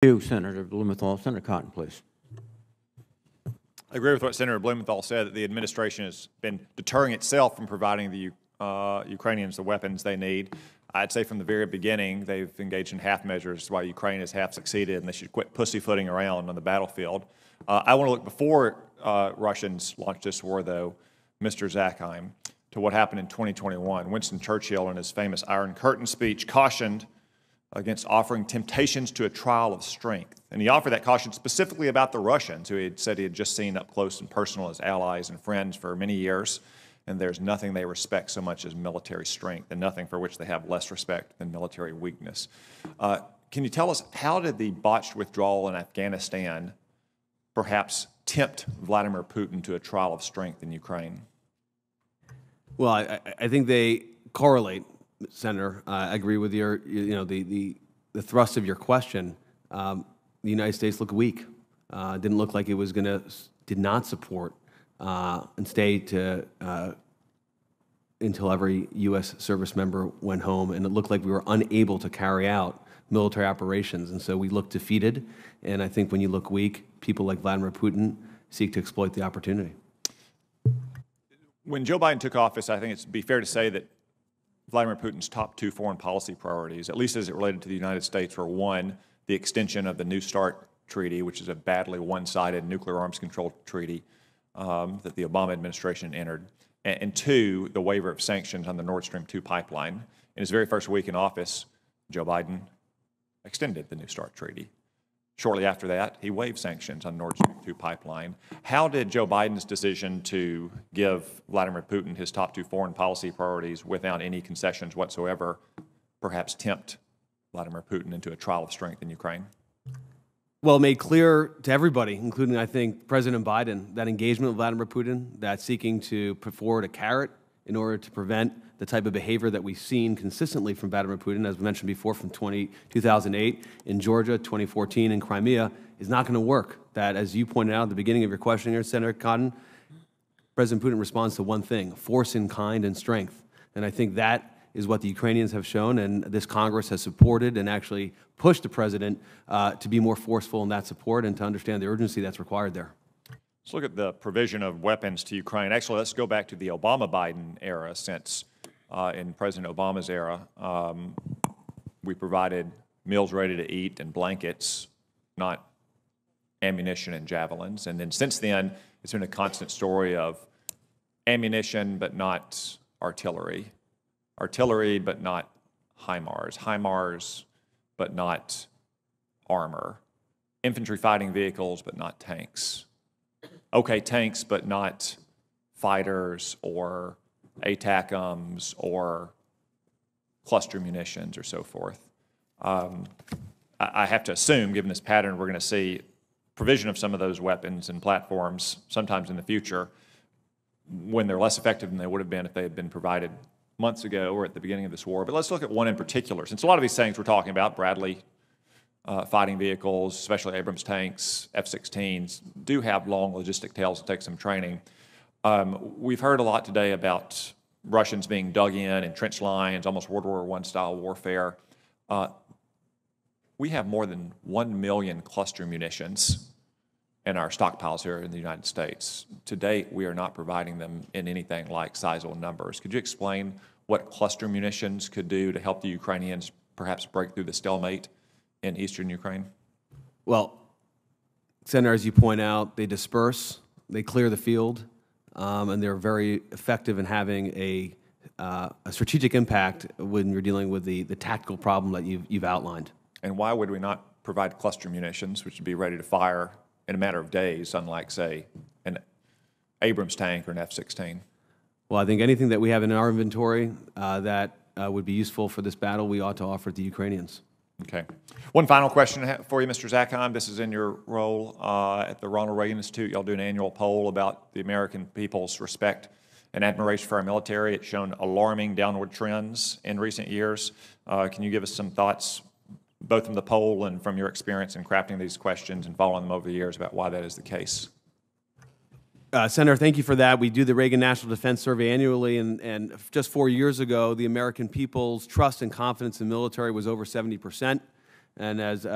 You, Senator Blumenthal. Senator Cotton, please. I agree with what Senator Blumenthal said, that the administration has been deterring itself from providing the Ukrainians the weapons they need. I'd say from the very beginning, they've engaged in half measures while Ukraine has half succeeded, and they should quit pussyfooting around on the battlefield. I want to look before Russians launched this war, though, Mr. Zakheim, to what happened in 2021. Winston Churchill, in his famous Iron Curtain speech, cautioned against offering temptations to a trial of strength. And he offered that caution specifically about the Russians, who he had said he had just seen up close and personal as allies and friends for many years. And there's nothing they respect so much as military strength, and nothing for which they have less respect than military weakness. Can you tell us, how did the botched withdrawal in Afghanistan perhaps tempt Vladimir Putin to a trial of strength in Ukraine? Well, I think they correlate, Senator. I agree with your, the thrust of your question. The United States looked weak. Didn't look like it was did not support and stay until every U.S. service member went home, and it looked like we were unable to carry out military operations, and so we looked defeated. And I think when you look weak, people like Vladimir Putin seek to exploit the opportunity. When Joe Biden took office, I think it'd be fair to say that Vladimir Putin's top two foreign policy priorities, at least as it related to the United States, were one, the extension of the New START treaty, which is a badly one-sided nuclear arms control treaty that the Obama administration entered, and two, the waiver of sanctions on the Nord Stream 2 pipeline. In his very first week in office, Joe Biden extended the New START treaty. Shortly after that, he waived sanctions on Nord Stream 2 pipeline. How did Joe Biden's decision to give Vladimir Putin his top two foreign policy priorities without any concessions whatsoever perhaps tempt Vladimir Putin into a trial of strength in Ukraine? Well, it made clear to everybody, including, I think, President Biden, that engagement with Vladimir Putin, that seeking to put forward a carrot in order to prevent the type of behavior that we've seen consistently from Vladimir Putin, as we mentioned before, from 2008 in Georgia, 2014 in Crimea, is not going to work. That, as you pointed out at the beginning of your question here, Senator Cotton, President Putin responds to one thing: force in kind and strength. And I think that is what the Ukrainians have shown, and this Congress has supported and actually pushed the President to be more forceful in that support and to understand the urgency that's required there. Let's look at the provision of weapons to Ukraine. Actually, let's go back to the Obama-Biden era, since in President Obama's era, we provided meals ready to eat and blankets, not ammunition and javelins. And then since then, it's been a constant story of ammunition but not artillery, artillery but not HIMARS, HIMARS but not armor, infantry fighting vehicles but not tanks. Okay, tanks but not fighters or ATACMs or cluster munitions or so forth. I have to assume, given this pattern, we're going to see provision of some of those weapons and platforms sometimes in the future when they're less effective than they would have been if they had been provided months ago or at the beginning of this war. But let's look at one in particular. Since a lot of these things we're talking about, Bradley fighting vehicles, especially Abrams tanks, F-16s, do have long logistic tails and take some training. We've heard a lot today about Russians being dug in trench lines, almost World War I style warfare. We have more than 1 million cluster munitions in our stockpiles here in the United States. To date, we are not providing them in anything like sizable numbers. Could you explain what cluster munitions could do to help the Ukrainians perhaps break through the stalemate in eastern Ukraine? Well, Senator, as you point out, they disperse, they clear the field, and they're very effective in having a strategic impact when you're dealing with the tactical problem that you've outlined. And why would we not provide cluster munitions, which would be ready to fire in a matter of days, unlike, say, an Abrams tank or an F-16? Well, I think anything that we have in our inventory that would be useful for this battle, we ought to offer to the Ukrainians. Okay. One final question for you, Mr. Zakheim. This is in your role at the Ronald Reagan Institute. Y'all do an annual poll about the American people's respect and admiration for our military. It's shown alarming downward trends in recent years. Can you give us some thoughts, both from the poll and from your experience in crafting these questions and following them over the years, about why that is the case? Senator, thank you for that. We do the Reagan National Defense Survey annually, and just 4 years ago, the American people's trust and confidence in the military was over 70%. And as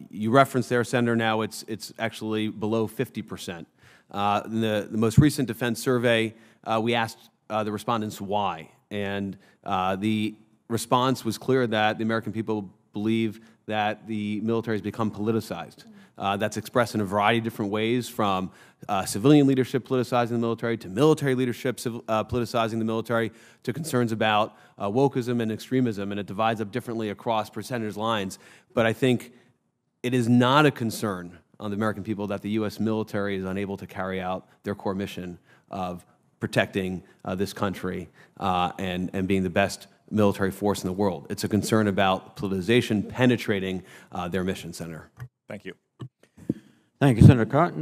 you referenced there, Senator, now it's actually below 50%. In the most recent defense survey, we asked the respondents why, and the response was clear that the American people believe that the military has become politicized. That's expressed in a variety of different ways, from civilian leadership politicizing the military, to military leadership politicizing the military, to concerns about wokeism and extremism, and it divides up differently across percentage lines. But I think it is not a concern on the American people that the U.S. military is unable to carry out their core mission of protecting this country and being the best military force in the world. It's a concern about politicization penetrating their mission, Senator. Thank you. Thank you, Senator Cotton.